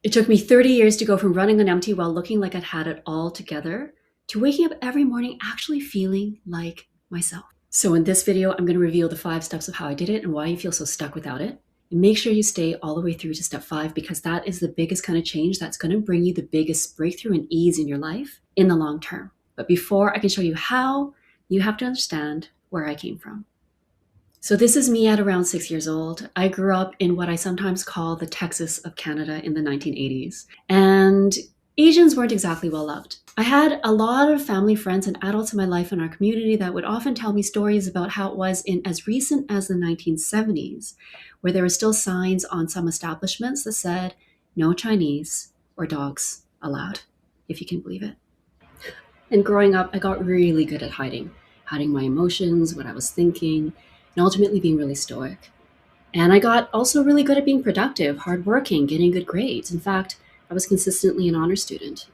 It took me 30 years to go from running on empty while looking like I'd had it all together to waking up every morning actually feeling like myself. So in this video, I'm going to reveal the 5 steps of how I did it and why you feel so stuck without it. And make sure you stay all the way through to step 5 because that is the biggest kind of change that's going to bring you the biggest breakthrough and ease in your life in the long term. But before I can show you how, you have to understand where I came from. So this is me at around 6 years old. I grew up in what I sometimes call the Texas of Canada in the 1980s. And Asians weren't exactly well loved. I had a lot of family friends and adults in my life in our community that would often tell me stories about how it was in as recent as the 1970s, where there were still signs on some establishments that said, no Chinese or dogs allowed, if you can believe it. And growing up, I got really good at hiding my emotions, what I was thinking, and ultimately being really stoic. And I got also really good at being productive, hardworking, getting good grades. In fact, I was consistently an honor student,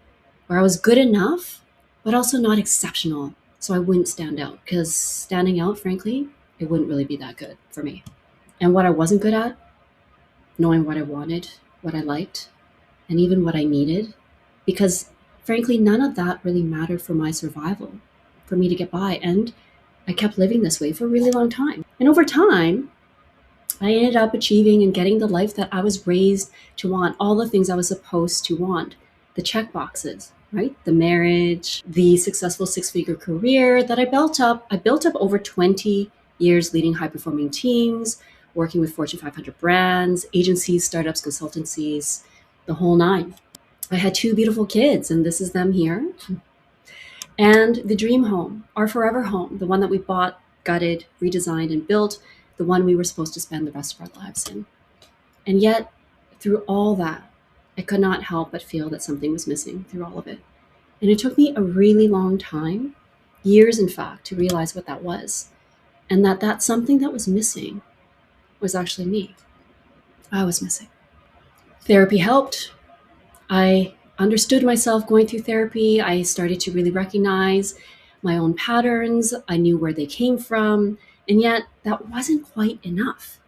where I was good enough, but also not exceptional. So I wouldn't stand out, because standing out, frankly, it wouldn't really be that good for me. And what I wasn't good at, knowing what I wanted, what I liked, and even what I needed, because frankly, none of that really mattered for my survival, for me to get by. And I kept living this way for a really long time. And over time, I ended up achieving and getting the life that I was raised to want, all the things I was supposed to want, the check boxes, right? The marriage, the successful 6-figure career that I built up. I built up over 20 years leading high-performing teams, working with Fortune 500 brands, agencies, startups, consultancies, the whole nine. I had 2 beautiful kids, and this is them here. And the dream home, our forever home, the one that we bought, gutted, redesigned, and built, the one we were supposed to spend the rest of our lives in. And yet, through all that, I could not help but feel that something was missing through all of it. And it took me a really long time, years in fact, to realize what that was. And that something that was missing was actually me. I was missing. Therapy helped. I understood myself going through therapy. I started to really recognize my own patterns. I knew where they came from. And yet that wasn't quite enough,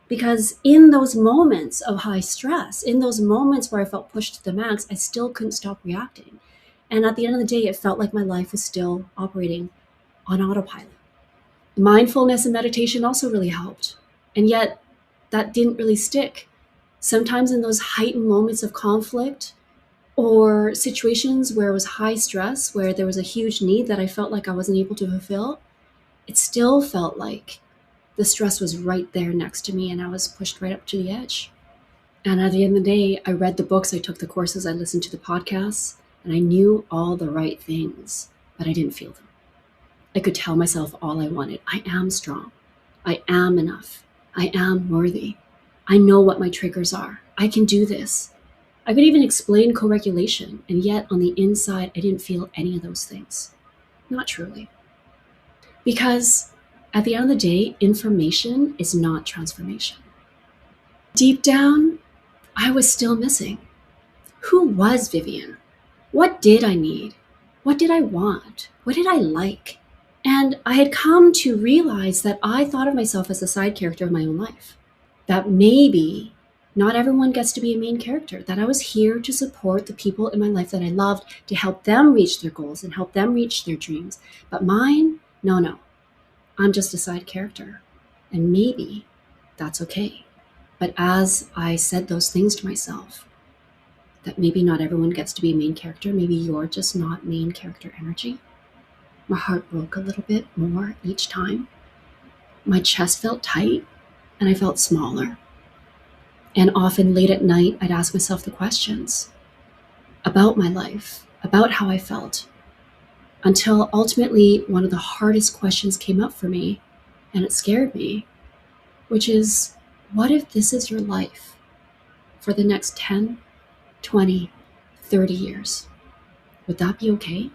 because in those moments of high stress, in those moments where I felt pushed to the max, I still couldn't stop reacting. And at the end of the day, it felt like my life was still operating on autopilot. Mindfulness and meditation also really helped. And yet that didn't really stick. Sometimes in those heightened moments of conflict, or situations where it was high stress, where there was a huge need that I felt like I wasn't able to fulfill, it still felt like the stress was right there next to me and I was pushed right up to the edge. And at the end of the day, I read the books, I took the courses, I listened to the podcasts, and I knew all the right things, but I didn't feel them. I could tell myself all I wanted. I am strong. I am enough. I am worthy. I know what my triggers are. I can do this. I could even explain co-regulation, and yet on the inside, I didn't feel any of those things. Not truly. Because at the end of the day, information is not transformation. Deep down, I was still missing. Who was Vivian? What did I need? What did I want? What did I like? And I had come to realize that I thought of myself as the side character of my own life. That maybe not everyone gets to be a main character, that I was here to support the people in my life that I loved, to help them reach their goals and help them reach their dreams. But mine, no. I'm just a side character. And maybe that's okay. But as I said those things to myself, that maybe not everyone gets to be a main character, maybe you're just not main character energy, my heart broke a little bit more each time. My chest felt tight and I felt smaller. And often late at night, I'd ask myself the questions about my life, about how I felt, until ultimately one of the hardest questions came up for me, and it scared me, which is, what if this is your life for the next 10, 20, 30 years? Would that be okay?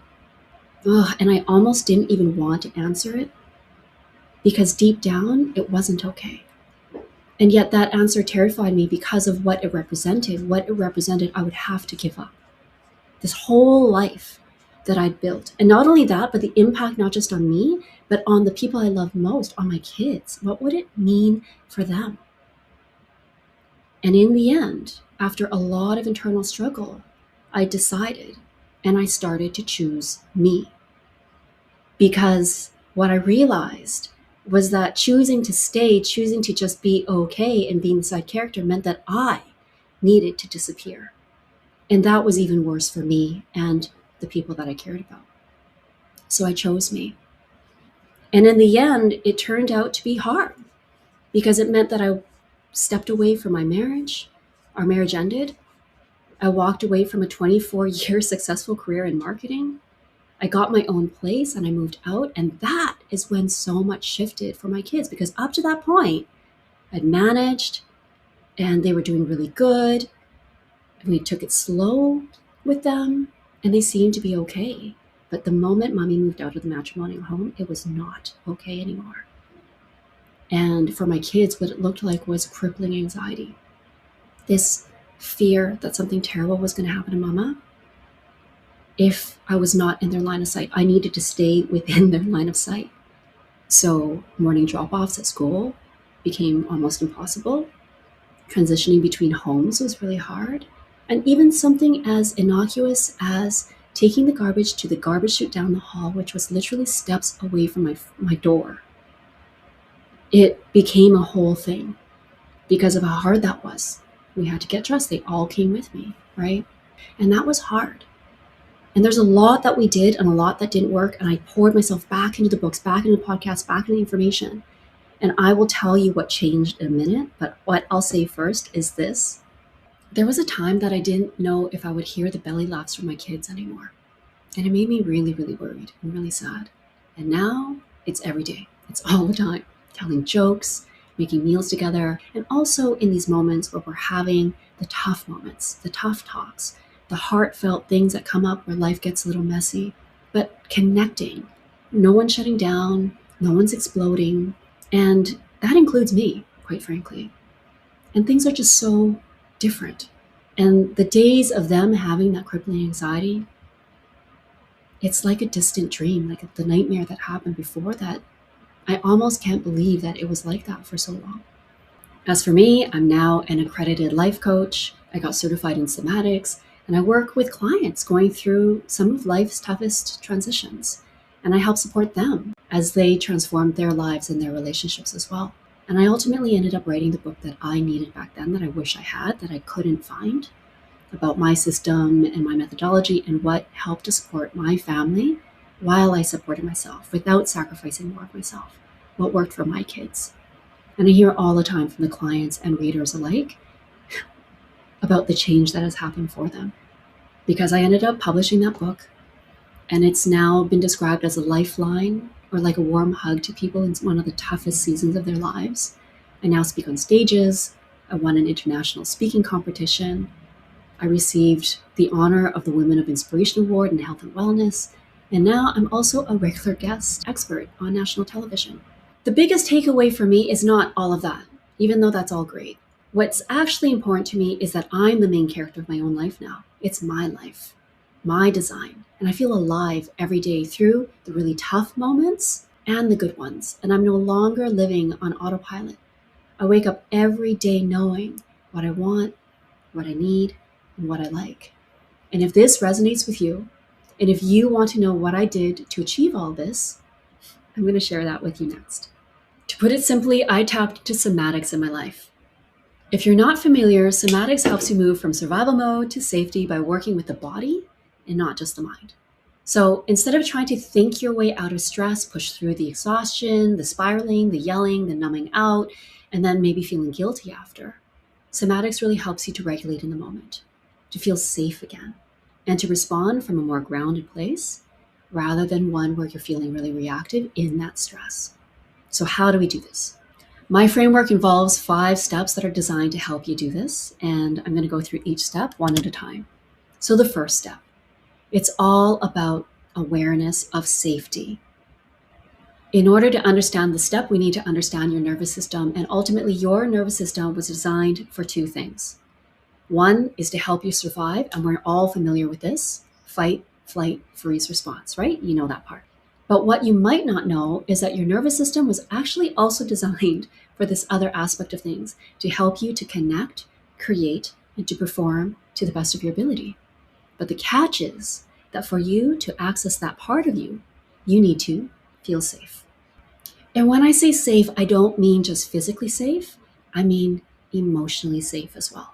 Ugh, and I almost didn't even want to answer it, because deep down, it wasn't okay. And yet that answer terrified me because of what it represented. What it represented, I would have to give up. This whole life that I'd built. And not only that, but the impact not just on me, but on the people I love most, on my kids. What would it mean for them? And in the end, after a lot of internal struggle, I decided and I started to choose me. Because what I realized was that choosing to stay, choosing to just be okay and being the side character meant that I needed to disappear. And that was even worse for me and the people that I cared about. So I chose me. And in the end, it turned out to be hard because it meant that I stepped away from my marriage. Our marriage ended. I walked away from a 24-year successful career in marketing. I got my own place and I moved out. And that is when so much shifted for my kids, because up to that point, I'd managed and they were doing really good. And we took it slow with them and they seemed to be okay. But the moment mommy moved out of the matrimonial home, it was not okay anymore. And for my kids, what it looked like was crippling anxiety. This fear that something terrible was going to happen to mama if I was not in their line of sight. I needed to stay within their line of sight. So morning drop-offs at school became almost impossible. Transitioning between homes was really hard. And even something as innocuous as taking the garbage to the garbage chute down the hall, which was literally steps away from my door, it became a whole thing because of how hard that was. We had to get dressed. They all came with me, right? And that was hard. And there's a lot that we did and a lot that didn't work. And I poured myself back into the books, back into the podcasts, back into the information. And I will tell you what changed in a minute. But what I'll say first is this. There was a time that I didn't know if I would hear the belly laughs from my kids anymore. And it made me really, really worried and really sad. And now it's every day. It's all the time. Telling jokes, making meals together, and also in these moments where we're having the tough moments, the tough talks, the heartfelt things that come up where life gets a little messy, but connecting. No one's shutting down, no one's exploding, and that includes me, quite frankly. And things are just so different. And the days of them having that crippling anxiety, it's like a distant dream, like the nightmare that happened before that. I almost can't believe that it was like that for so long. As for me, I'm now an accredited life coach. I got certified in somatics, and I work with clients going through some of life's toughest transitions. And I help support them as they transform their lives and their relationships as well. And I ultimately ended up writing the book that I needed back then, that I wish I had, that I couldn't find, about my system and my methodology and what helped to support my family while I supported myself without sacrificing more of myself, what worked for my kids. And I hear all the time from the clients and readers alike about the change that has happened for them. Because I ended up publishing that book, and it's now been described as a lifeline or like a warm hug to people in one of the toughest seasons of their lives. I now speak on stages. I won an international speaking competition. I received the honor of the Women of Inspiration Award in Health and Wellness. And now I'm also a regular guest expert on national television. The biggest takeaway for me is not all of that, even though that's all great. What's actually important to me is that I'm the main character of my own life now. It's my life, my design. And I feel alive every day through the really tough moments and the good ones. And I'm no longer living on autopilot. I wake up every day knowing what I want, what I need, and what I like. And if this resonates with you, and if you want to know what I did to achieve all this, I'm going to share that with you next. To put it simply, I tapped into somatics in my life. If you're not familiar, somatics helps you move from survival mode to safety by working with the body and not just the mind. So instead of trying to think your way out of stress, push through the exhaustion, the spiraling, the yelling, the numbing out, and then maybe feeling guilty after, somatics really helps you to regulate in the moment, to feel safe again, and to respond from a more grounded place rather than one where you're feeling really reactive in that stress. So how do we do this? My framework involves 5 steps that are designed to help you do this, and I'm going to go through each step one at a time. So the first step, it's all about awareness of safety. In order to understand the step, we need to understand your nervous system, and ultimately your nervous system was designed for 2 things. One is to help you survive, and we're all familiar with this, fight, flight, freeze response, right? You know that part. But what you might not know is that your nervous system was actually also designed for this other aspect of things, to help you to connect, create, and to perform to the best of your ability. But the catch is that for you to access that part of you, you need to feel safe. And when I say safe, I don't mean just physically safe, I mean emotionally safe as well.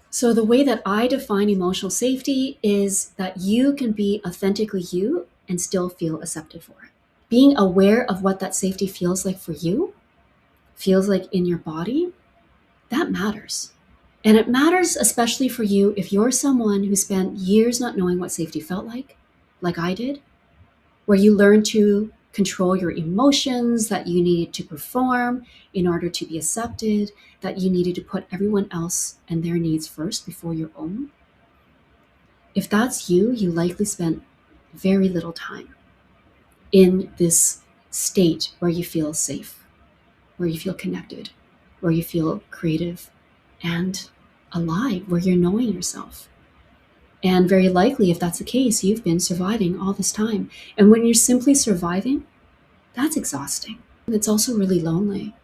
So the way that I define emotional safety is that you can be authentically you and still feel accepted for it. Being aware of what that safety feels like for you, feels like in your body, that matters. And it matters especially for you if you're someone who spent years not knowing what safety felt like I did, where you learned to control your emotions, that you needed to perform in order to be accepted, that you needed to put everyone else and their needs first before your own. If that's you, you likely spent very little time in this state where you feel safe, where you feel connected, where you feel creative and alive, where you're knowing yourself. And very likely, if that's the case, you've been surviving all this time. And when you're simply surviving, that's exhausting. It's also really lonely,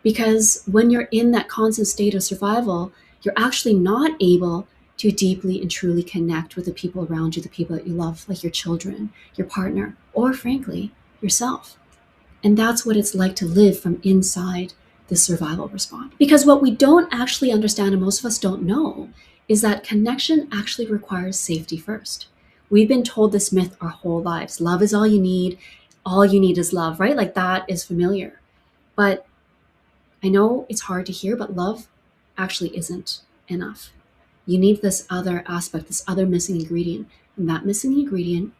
because when you're in that constant state of survival, you're actually not able to deeply and truly connect with the people around you, the people that you love, like your children, your partner, or frankly, yourself. And that's what it's like to live from inside the survival response. Because what we don't actually understand, and most of us don't know, is that connection actually requires safety first. We've been told this myth our whole lives. Love is all you need. All you need is love, right? Like that is familiar. But I know it's hard to hear, but love actually isn't enough. You need this other aspect, this other missing ingredient. And that missing ingredient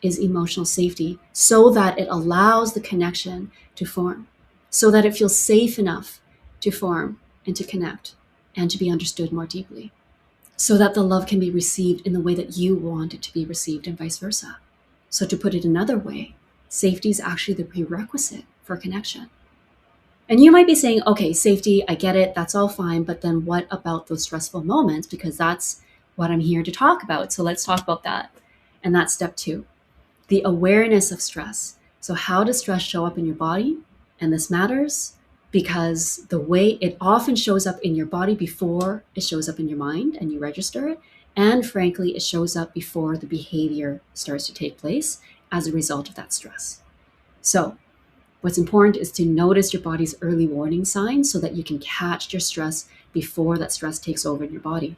is emotional safety, so that it allows the connection to form, so that it feels safe enough to form and to connect and to be understood more deeply, so that the love can be received in the way that you want it to be received and vice versa. So to put it another way, safety is actually the prerequisite for connection. And you might be saying, okay, safety, I get it, that's all fine, but then what about those stressful moments? Because that's what I'm here to talk about. So let's talk about that. And that's step 2, the awareness of stress. So how does stress show up in your body? And this matters because the way it often shows up in your body before it shows up in your mind and you register it. And frankly, it shows up before the behavior starts to take place as a result of that stress. So what's important is to notice your body's early warning signs so that you can catch your stress before that stress takes over in your body.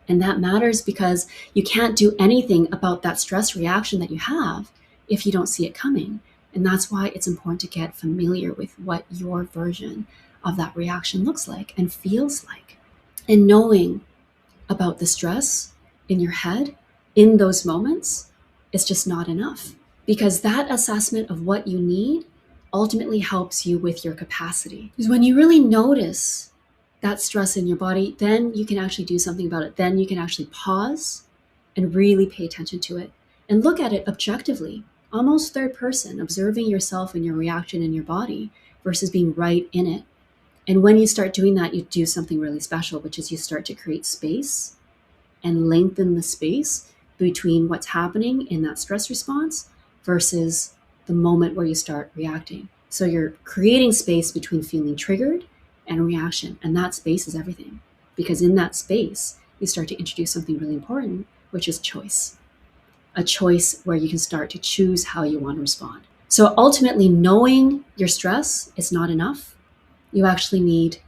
And that matters because you can't do anything about that stress reaction that you have if you don't see it coming. And that's why it's important to get familiar with what your version of that reaction looks like and feels like. And knowing about the stress in your head in those moments is just not enough, because that assessment of what you need ultimately helps you with your capacity. Because when you really notice that stress in your body, then you can actually do something about it. Then you can actually pause and really pay attention to it and look at it objectively, almost third person, observing yourself and your reaction in your body versus being right in it. And when you start doing that, you do something really special, which is you start to create space and lengthen the space between what's happening in that stress response versus the moment where you start reacting. So you're creating space between feeling triggered and reaction. And that space is everything, because in that space, you start to introduce something really important, which is choice. A choice where you can start to choose how you want to respond. So ultimately, knowing your stress is not enough. You actually need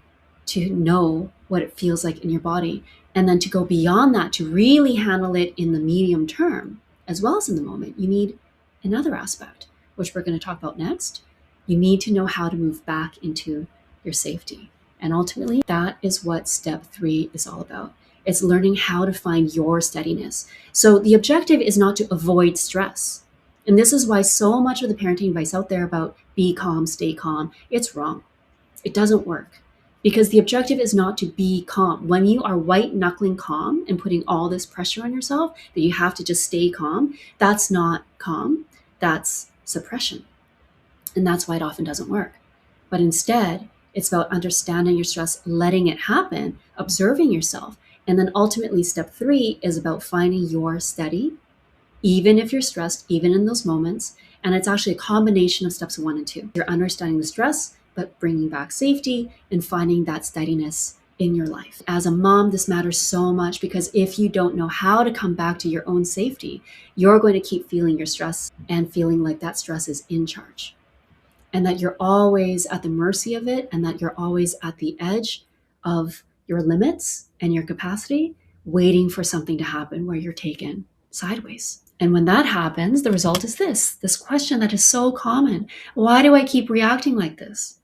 to know what it feels like in your body. And then to go beyond that, to really handle it in the medium term, as well as in the moment, you need another aspect, which we're going to talk about next. You need to know how to move back into your safety. And ultimately, that is what step 3 is all about. It's learning how to find your steadiness. So the objective is not to avoid stress. And this is why so much of the parenting advice out there about be calm, stay calm, it's wrong. It doesn't work, because the objective is not to be calm. When you are white knuckling calm and putting all this pressure on yourself that you have to just stay calm, that's not calm, that's suppression. And that's why it often doesn't work. But instead, it's about understanding your stress, letting it happen, observing yourself. And then ultimately, step 3 is about finding your steady, even if you're stressed, even in those moments. And it's actually a combination of steps 1 and 2. You're understanding the stress, but bringing back safety and finding that steadiness in your life. As a mom, this matters so much because if you don't know how to come back to your own safety, you're going to keep feeling your stress and feeling like that stress is in charge, and that you're always at the mercy of it, and that you're always at the edge of your limits and your capacity, waiting for something to happen where you're taken sideways. And when that happens, the result is this question that is so common. Why do I keep reacting like this?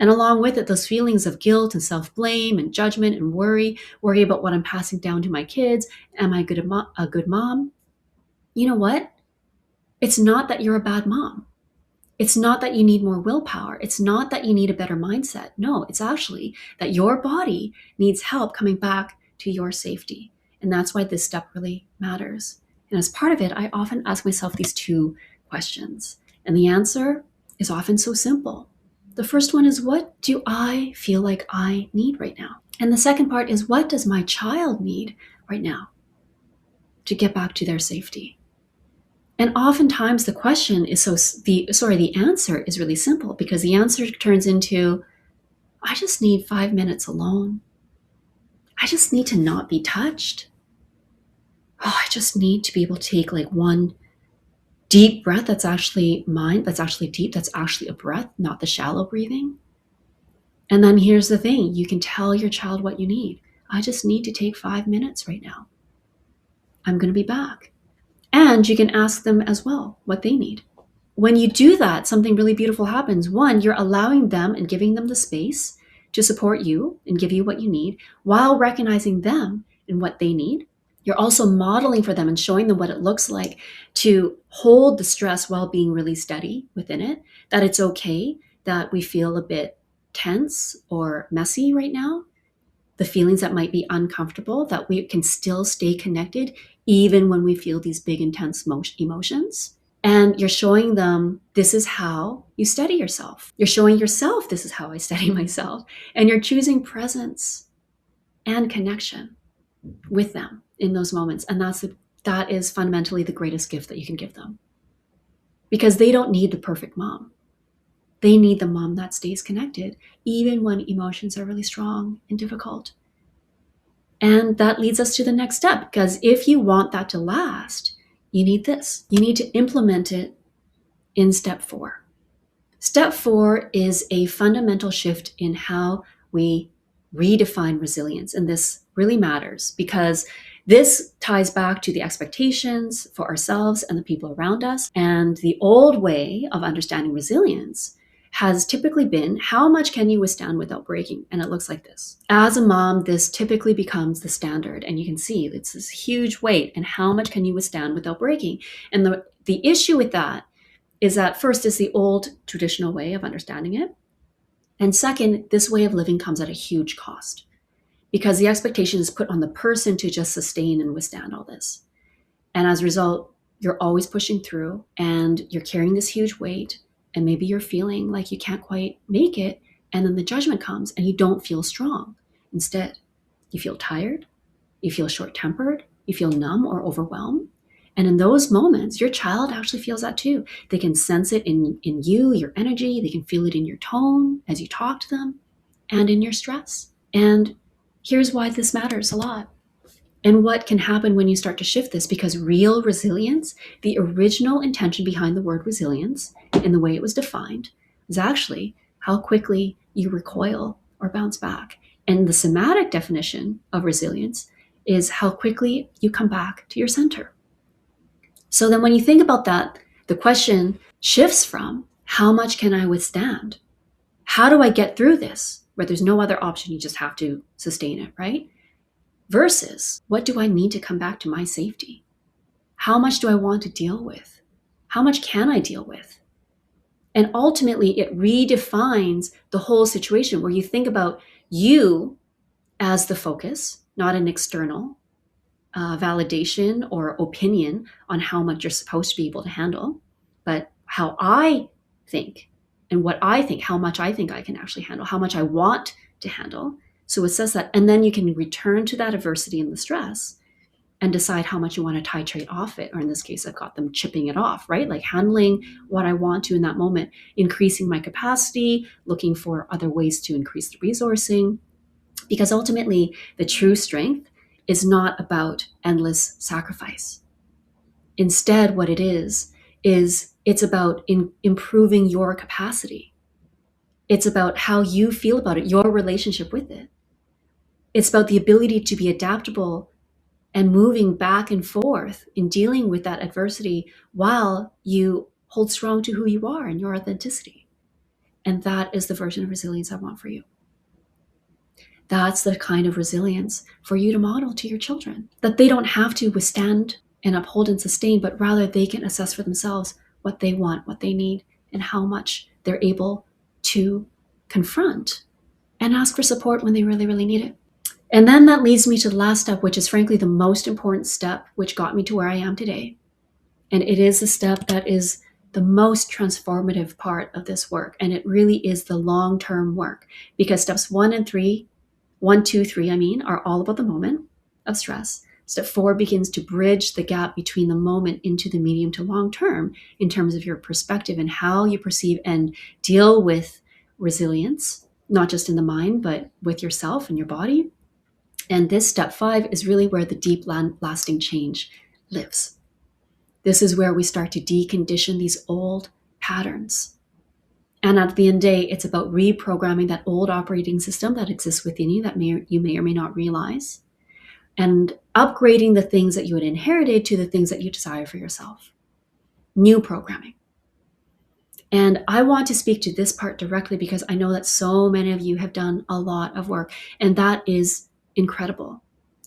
And along with it, those feelings of guilt and self-blame and judgment and worry about what I'm passing down to my kids. Am I a good mom? You know what? It's not that you're a bad mom. It's not that you need more willpower. It's not that you need a better mindset. No, it's actually that your body needs help coming back to your safety. And that's why this step really matters. And as part of it, I often ask myself these two questions. And the answer is often so simple. The first one is, what do I feel like I need right now? And the second part is, what does my child need right now to get back to their safety? And oftentimes the question is the answer is really simple, because the answer turns into, I just need 5 minutes alone. I just need to not be touched. Oh, I just need to be able to take like one deep breath that's actually mine, that's actually deep, that's actually a breath, not the shallow breathing. And then here's the thing, you can tell your child what you need. I just need to take 5 minutes right now. I'm going to be back. And you can ask them as well what they need. When you do that, something really beautiful happens. One, you're allowing them and giving them the space to support you and give you what you need while recognizing them and what they need. You're also modeling for them and showing them what it looks like to hold the stress while being really steady within it, that it's okay that we feel a bit tense or messy right now, the feelings that might be uncomfortable, that we can still stay connected even when we feel these big, intense emotions. And you're showing them, this is how you steady yourself. You're showing yourself, this is how I steady myself. And you're choosing presence and connection with them in those moments. And that is fundamentally the greatest gift that you can give them. Because they don't need the perfect mom. They need the mom that stays connected, even when emotions are really strong and difficult. And that leads us to the next step, because if you want that to last, you need this. You need to implement it in step 4. Step 4 is a fundamental shift in how we redefine resilience. And this really matters because this ties back to the expectations for ourselves and the people around us. And the old way of understanding resilience has typically been, how much can you withstand without breaking? And it looks like this. As a mom, this typically becomes the standard. And you can see it's this huge weight. And how much can you withstand without breaking? And the issue with that is that first is the old traditional way of understanding it. And second, this way of living comes at a huge cost because the expectation is put on the person to just sustain and withstand all this. And as a result, you're always pushing through and you're carrying this huge weight. And maybe you're feeling like you can't quite make it. And then the judgment comes and you don't feel strong. Instead, you feel tired, you feel short-tempered, you feel numb or overwhelmed. And in those moments, your child actually feels that too. They can sense it in you, your energy. They can feel it in your tone as you talk to them and in your stress. And here's why this matters a lot. And what can happen when you start to shift this, because real resilience, the original intention behind the word resilience and the way it was defined, is actually how quickly you recoil or bounce back. And the somatic definition of resilience is how quickly you come back to your center. So then when you think about that, the question shifts from how much can I withstand? How do I get through this? Where there's no other option, you just have to sustain it, right? Versus, what do I need to come back to my safety? How much do I want to deal with? How much can I deal with? And ultimately, it redefines the whole situation where you think about you as the focus, not an external validation or opinion on how much you're supposed to be able to handle, but how I think and what I think, how much I think I can actually handle, how much I want to handle. So assess that, and then you can return to that adversity and the stress and decide how much you want to titrate off it. Or in this case, I've got them chipping it off, right? Like handling what I want to in that moment, increasing my capacity, looking for other ways to increase the resourcing. Because ultimately, the true strength is not about endless sacrifice. Instead, what it is it's about improving your capacity. It's about how you feel about it, your relationship with it. It's about the ability to be adaptable and moving back and forth in dealing with that adversity while you hold strong to who you are and your authenticity. And that is the version of resilience I want for you. That's the kind of resilience for you to model to your children, that they don't have to withstand and uphold and sustain, but rather they can assess for themselves what they want, what they need, and how much they're able to confront and ask for support when they really, really need it. And then that leads me to the last step, which is frankly the most important step, which got me to where I am today. And it is the step that is the most transformative part of this work. And it really is the long-term work, because steps 1, 2, 3, are all about the moment of stress. Step 4 begins to bridge the gap between the moment into the medium to long term in terms of your perspective and how you perceive and deal with resilience, not just in the mind, but with yourself and your body. And this step 5 is really where the deep lasting change lives. This is where we start to decondition these old patterns. And at the end of the day, it's about reprogramming that old operating system that exists within you that you may or may not realize, and upgrading the things that you had inherited to the things that you desire for yourself. New programming. And I want to speak to this part directly because I know that so many of you have done a lot of work, and that is incredible.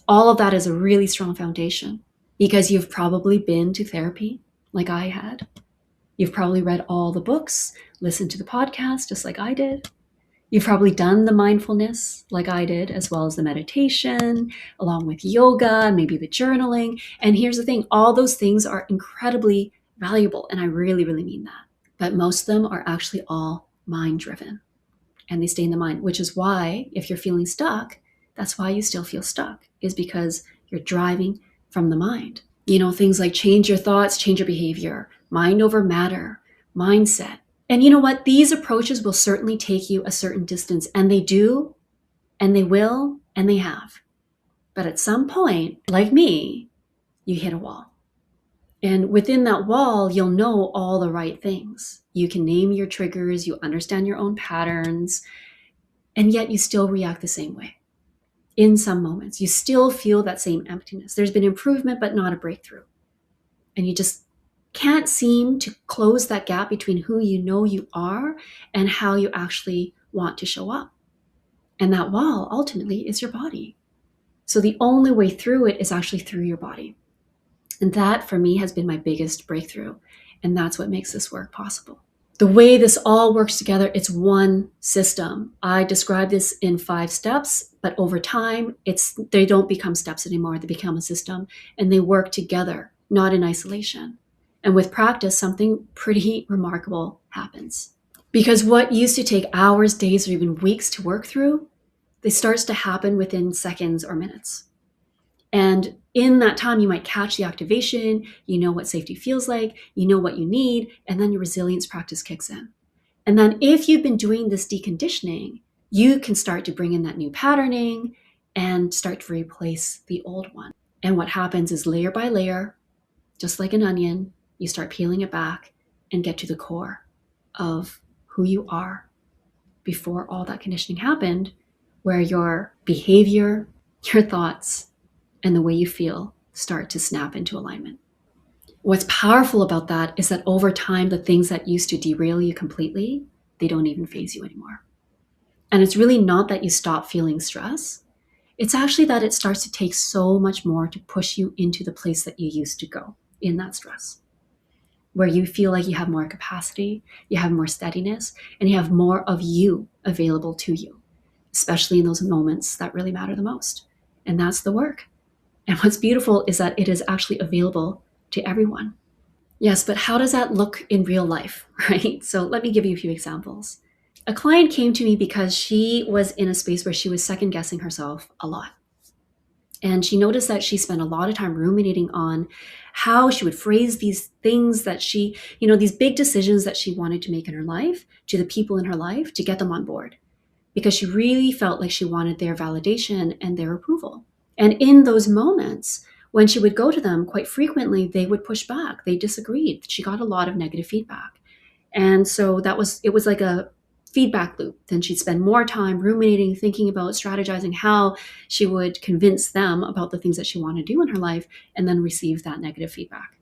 All of that is a really strong foundation because you've probably been to therapy like I had. You've probably read all the books, listened to the podcast just like I did. You've probably done the mindfulness like I did, as well as the meditation, along with yoga, maybe the journaling. And here's the thing, all those things are incredibly valuable, and I really, really mean that. But most of them are actually all mind-driven, and they stay in the mind, which is why if you're feeling stuck, that's why you still feel stuck, is because you're driving from the mind. Things like change your thoughts, change your behavior, mind over matter, mindset. And you know what? These approaches will certainly take you a certain distance, and they do, and they will, and they have. But at some point, like me, you hit a wall. And within that wall, you'll know all the right things. You can name your triggers, you understand your own patterns, and yet you still react the same way. In some moments, you still feel that same emptiness. There's been improvement, but not a breakthrough. And you just can't seem to close that gap between who you know you are and how you actually want to show up. And that wall ultimately is your body. So the only way through it is actually through your body. And that for me has been my biggest breakthrough. And that's what makes this work possible. The way this all works together, it's one system. I describe this in 5 steps, but over time, they don't become steps anymore. They become a system, and they work together, not in isolation. And with practice, something pretty remarkable happens. Because what used to take hours, days, or even weeks to work through, it starts to happen within seconds or minutes. And in that time, you might catch the activation, you know what safety feels like, you know what you need, and then your resilience practice kicks in. And then if you've been doing this deconditioning, you can start to bring in that new patterning and start to replace the old one. And what happens is layer by layer, just like an onion, you start peeling it back and get to the core of who you are before all that conditioning happened, where your behavior, your thoughts, and the way you feel start to snap into alignment. What's powerful about that is that over time, the things that used to derail you completely, they don't even faze you anymore. And it's really not that you stop feeling stress. It's actually that it starts to take so much more to push you into the place that you used to go in that stress, where you feel like you have more capacity, you have more steadiness, and you have more of you available to you, especially in those moments that really matter the most. And that's the work. And what's beautiful is that it is actually available to everyone. Yes, but how does that look in real life, right? So let me give you a few examples. A client came to me because she was in a space where she was second guessing herself a lot. And she noticed that she spent a lot of time ruminating on how she would phrase these things that these big decisions that she wanted to make in her life to the people in her life to get them on board. because she really felt like she wanted their validation and their approval. And in those moments, when she would go to them, quite frequently, they would push back. They disagreed. She got a lot of negative feedback. And so it was like a feedback loop. Then she'd spend more time ruminating, thinking about, strategizing how she would convince them about the things that she wanted to do in her life, and then receive that negative feedback.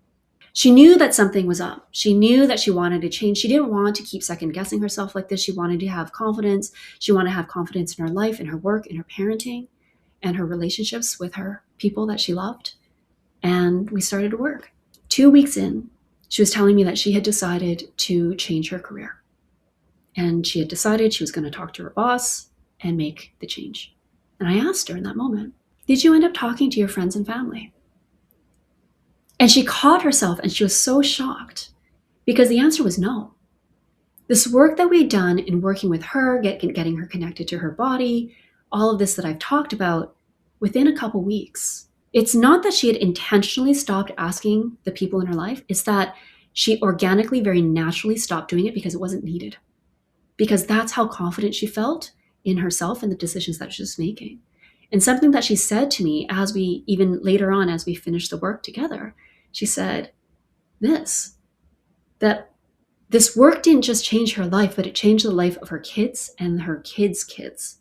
She knew that something was up. She knew that she wanted to change. She didn't want to keep second guessing herself like this. She wanted to have confidence. She wanted to have confidence in her life, in her work, in her parenting, and her relationships with her people that she loved. And we started to work. 2 weeks in, she was telling me that she had decided to change her career. And she had decided she was going to talk to her boss and make the change. And I asked her in that moment, did you end up talking to your friends and family? And she caught herself and she was so shocked because the answer was no. This work that we'd done in working with her, getting her connected to her body, all of this that I've talked about, within a couple weeks, it's not that she had intentionally stopped asking the people in her life. It's that she organically, very naturally stopped doing it because it wasn't needed. Because that's how confident she felt in herself and the decisions that she was making. And something that she said to me even later on, as we finished the work together, she said that this work didn't just change her life, but it changed the life of her kids and her kids' kids,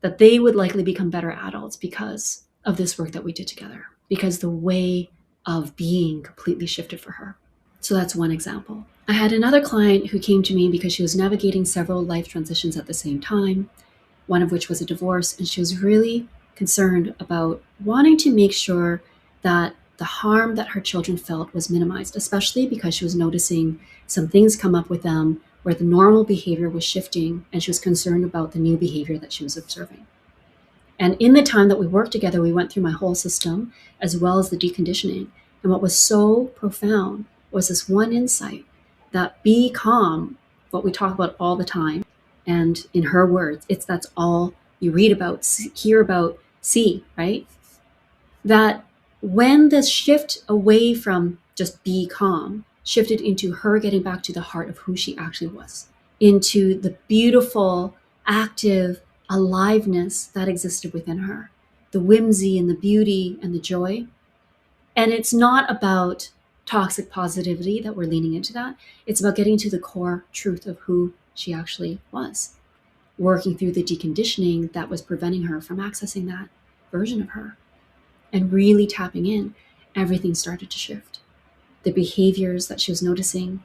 that they would likely become better adults because of this work that we did together, because the way of being completely shifted for her. So that's one example. I had another client who came to me because she was navigating several life transitions at the same time, one of which was a divorce, and she was really concerned about wanting to make sure that the harm that her children felt was minimized, especially because she was noticing some things come up with them where the normal behavior was shifting, and she was concerned about the new behavior that she was observing. And in the time that we worked together, we went through my whole system as well as the deconditioning. And what was so profound was this one insight that be calm, what we talk about all the time. And in her words, that's all you read about, hear about, see, right? That when this shift away from just be calm shifted into her getting back to the heart of who she actually was, into the beautiful, active aliveness that existed within her, the whimsy and the beauty and the joy. And it's not about toxic positivity that we're leaning into that. It's about getting to the core truth of who she actually was, working through the deconditioning that was preventing her from accessing that version of her. And really tapping in, everything started to shift. The behaviors that she was noticing,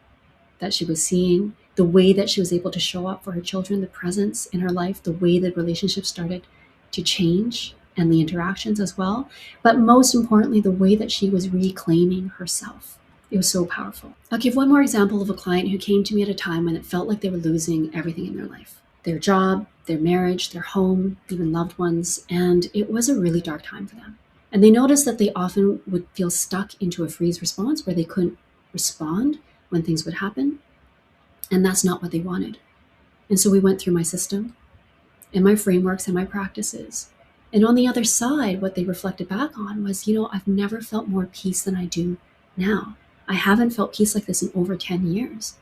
that she was seeing, the way that she was able to show up for her children, the presence in her life, the way that relationships started to change and the interactions as well. But most importantly, the way that she was reclaiming herself. It was so powerful. I'll give one more example of a client who came to me at a time when it felt like they were losing everything in their life. Their job, their marriage, their home, even loved ones. And it was a really dark time for them. And they noticed that they often would feel stuck into a freeze response where they couldn't respond when things would happen. And that's not what they wanted. And so we went through my system and my frameworks and my practices. And on the other side, what they reflected back on was, I've never felt more peace than I do now. I haven't felt peace like this in over 10 years.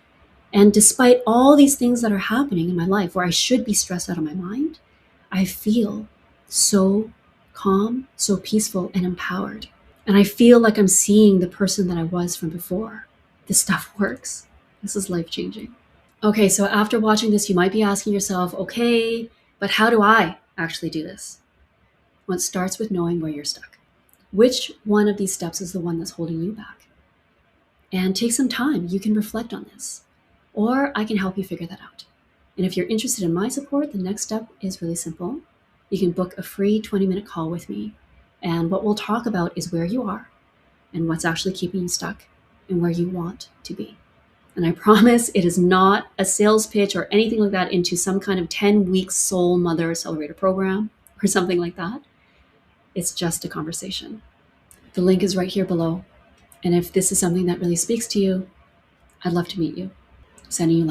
And despite all these things that are happening in my life where I should be stressed out of my mind, I feel so calm, so peaceful and empowered. And I feel like I'm seeing the person that I was from before. This stuff works. This is life-changing. Okay, so after watching this, you might be asking yourself, okay, but how do I actually do this? Well, it starts with knowing where you're stuck. Which one of these steps is the one that's holding you back? And take some time. You can reflect on this, or I can help you figure that out. And if you're interested in my support, the next step is really simple. You can book a free 20-minute call with me. And what we'll talk about is where you are and what's actually keeping you stuck and where you want to be. And I promise it is not a sales pitch or anything like that into some kind of 10-week Soul Mother Accelerator program or something like that. It's just a conversation. The link is right here below. And if this is something that really speaks to you, I'd love to meet you. Sending you love.